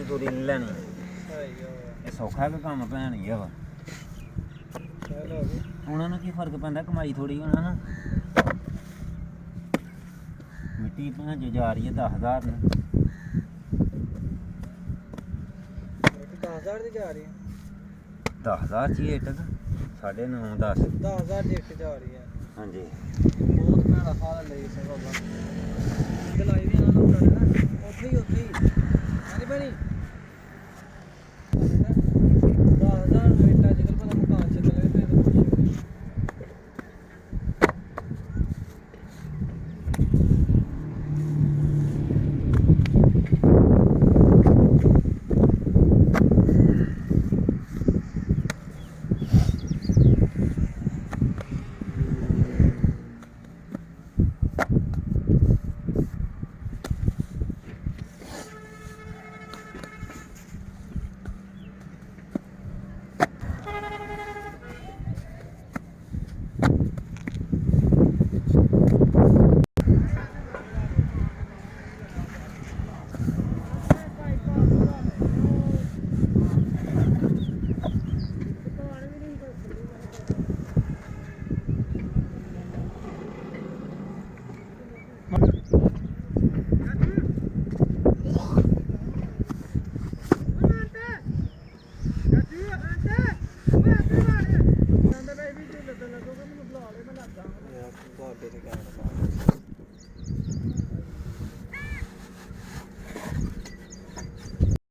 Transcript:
ਲੈਣੀ ਤੂੜੀ ਨਹੀਂ ਲੈਣੀ ਇਹ ਸੌਖਾ ਕਿ ਕੰਮ ਭੈਣ ਹੀ ਆ ਵਾ ਉਹਨਾਂ ਨੂੰ ਕੀ ਫਰਕ ਪੈਂਦਾ ਕਮਾਈ ਥੋੜੀ ਹੋਣਾ ਨਾ ਮਿੱਟੀ ਭੈਣ ਜੋ ਜਾ ਰਹੀ ਹੈ 10,000 ਨੂੰ 10,000 ਦੀ ਜਾ ਰਹੀ ਹੈ 10,000 ਚ ਹੀ ਇੱਟ 9.5 10 10,000 ਦੀ ਇੱਟ ਜਾ ਰਹੀ ਹੈ ਹਾਂਜੀ ਬਹੁਤ ਭੈੜਾ ਹਾਲ ਲਈ ਸੇ ਬਾਬਾ ਦਲਾਈ ਵੀ ਇਹਨਾਂ ਨੂੰ ਕਰਨਾ ਉੱਥੇ ਹੀ ਹਾਂਜੀ ਭਾਈ